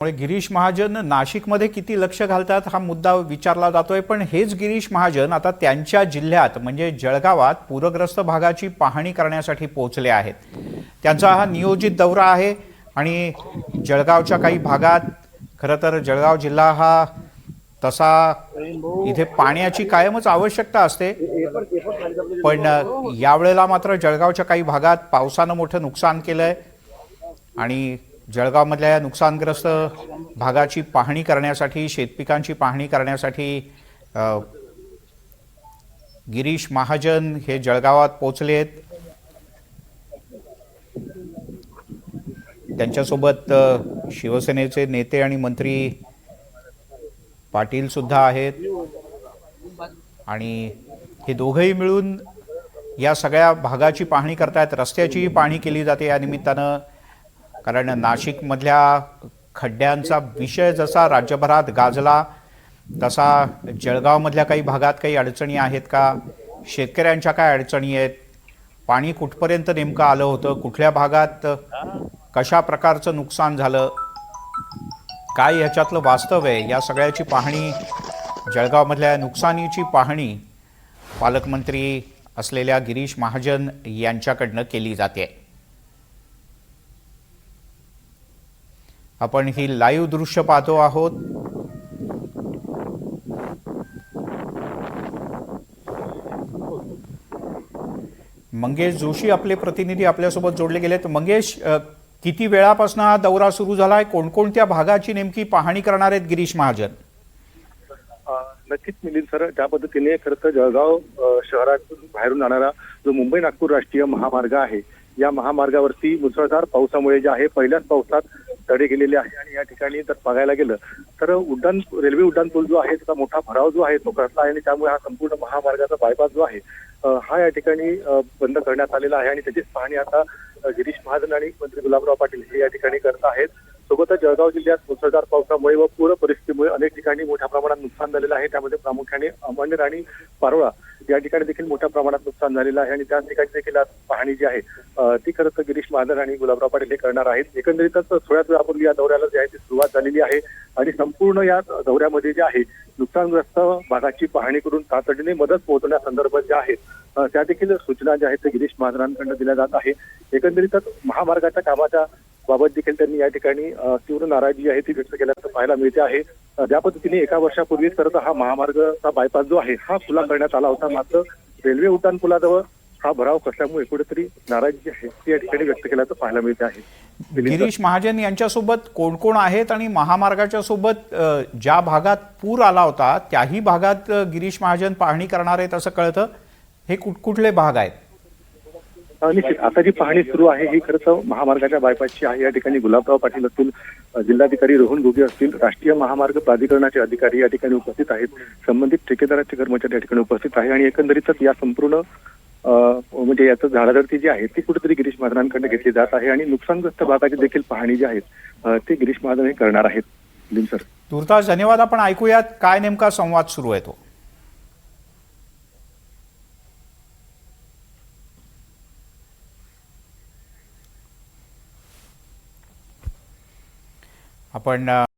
त्यामुळे गिरीश महाजन नाशिकमध्ये किती लक्ष घालतात हा मुद्दा विचारला जातोय। पण हेच गिरीश महाजन आता त्यांच्या जिल्ह्यात म्हणजे जळगावात पूरग्रस्त भागाची पाहणी करण्यासाठी पोहोचले आहेत। त्यांचा हा नियोजित दौरा आहे आणि जळगावच्या काही भागात खरं तर जळगाव जिल्हा हा तसा इथे पाण्याची कायमच आवश्यकता असते, पण यावेळेला मात्र जळगावच्या काही भागात पावसानं मोठं नुकसान केलंय आणि जळगावमधल्या नुकसानग्रस्त भागाची पाहणी करण्यासाठी शेतपिकांची पाहणी करण्यासाठी गिरीश महाजन हे जळगावात पोहोचलेत। त्यांच्यासोबत शिवसेनेचे नेते आणि मंत्री पाटील सुद्धा आहेत आणि हे दोघेही मिळून या सगळ्या भागाची पाहणी करतात। रस्त्याची पाहणी केली जाते या निमित्तानं, कारण नाशिकमधल्या खड्ड्यांचा विषय जसा राज्यभरात गाजला तसा जळगावमधल्या काही भागात काही अडचणी आहेत का, शेतकऱ्यांच्या काय अडचणी आहेत, पाणी कुठपर्यंत नेमकं आलं होतं, कुठल्या भागात कशा प्रकारचं नुकसान झालं, काय ह्याच्यातलं वास्तव आहे, या सगळ्याची पाहणी जळगावमधल्या नुकसानीची पाहणी पालकमंत्री असलेल्या गिरीश महाजन यांच्याकडनं केली जाते। आपण ही लाईव्ह दृश्य पाहतो आहोत। मंगेश जोशी आपले प्रतिनिधी आपल्यासोबत जोडले गेलेत। मंगेश, किती वेळापासून हा दौरा सुरू झालाय, कोणकोणत्या भागाची नेमकी पाहणी करणार आहेत गिरीश महाजन? नक्कीच मिलिंद सर, ज्या पद्धतीने खरं तर जळगाव शहरातून बाहेरून जाणारा जो मुंबई नागपूर राष्ट्रीय महामार्ग आहे, या महामार्गावरती मुसळधार पावसामुळे जे आहे पहिल्याच पावसात तडे गेलेले आहे आणि या ठिकाणी जर बघायला गेलं तर रेल्वे उड्डाणपूल जो आहे त्याचा मोठा भराव जो आहे तो कसला आहे आणि त्यामुळे हा संपूर्ण महामार्गाचा बायपास जो आहे हा या ठिकाणी बंद करण्यात आलेला आहे आणि त्याचीच पाहणी आता गिरीश महाजन आणि मंत्री गुलाबराव पाटील हे या ठिकाणी करत आहेत। सोबतच जळगाव जिल्ह्यात मुसळधार पावसामुळे व पूर परिस्थितीमुळे अनेक ठिकाणी मोठ्या प्रमाणात नुकसान झालेलं आहे। त्यामध्ये प्रामुख्याने अमळनेर आणि पारोळा या ठिकाणी देखील मोठ्या प्रमाणात नुकसान झालेलं आहे आणि त्या ठिकाणी देखील पाहणी जी आहे ती खरं तर गिरीश महाजन आणि गुलाबराव पाटील हे करणार आहेत। एकंदरीतच थोड्याच वेळापूर्वी या दौऱ्याला जी आहे ती सुरुवात झालेली आहे आणि संपूर्ण या दौऱ्यामध्ये जे आहे नुकसानग्रस्त भागाची पाहणी करून तातडीने मदत पोहोचवण्यासंदर्भात ज्या आहेत त्या देखील सूचना ज्या आहेत गिरीश महाजनांकडून दिल्या जात आहे। एकंदरीतच महामार्गाच्या कामाच्या बाबत देखील त्यांनी या ठिकाणी तीव्र नाराजी आहे ती व्यक्त केल्याचं पाहायला मिळते आहे। ज्या पद्धतीने एका वर्षापूर्वीच खरं तर हा महामार्गचा बायपास जो आहे हा खुला करण्यात आला होता, मात्र रेल्वे उड्डाणपुलाजवळ हा भराव कसल्यामुळे कुठेतरी नाराजी जी आहे ती या ठिकाणी व्यक्त केल्याचं पाहायला मिळते आहे। गिरीश महाजन यांच्यासोबत कोण कोण आहेत आणि महामार्गाच्या सोबत ज्या भागात पूर आला होता त्याही भागात गिरीश महाजन पाहणी करणार आहेत असं कळतं, हे कुठले भाग आहेत? निश्चित आता जी पाहणी सुरू आहे ही खरं तर महामार्गाच्या बायपासची आहे। या ठिकाणी गुलाबराव पाटील असतील, जिल्हाधिकारी रोहन घुगे असतील, राष्ट्रीय महामार्ग प्राधिकरणाचे अधिकारी या ठिकाणी उपस्थित आहेत, संबंधित ठेकेदाराचे कर्मचारी या ठिकाणी उपस्थित आहे आणि एकंदरीतच या संपूर्ण म्हणजे याचं झाडाझडती जी आहे ती कुठेतरी गिरीश महाजनांकडे घेतली जात आहे आणि नुकसानग्रस्त भागाची देखील पाहणी जी आहे ते गिरीश महाजन हे करणार आहेत। सर, तुर्तास धन्यवाद। आपण ऐकूयात काय नेमका संवाद सुरू आहे तो। आपण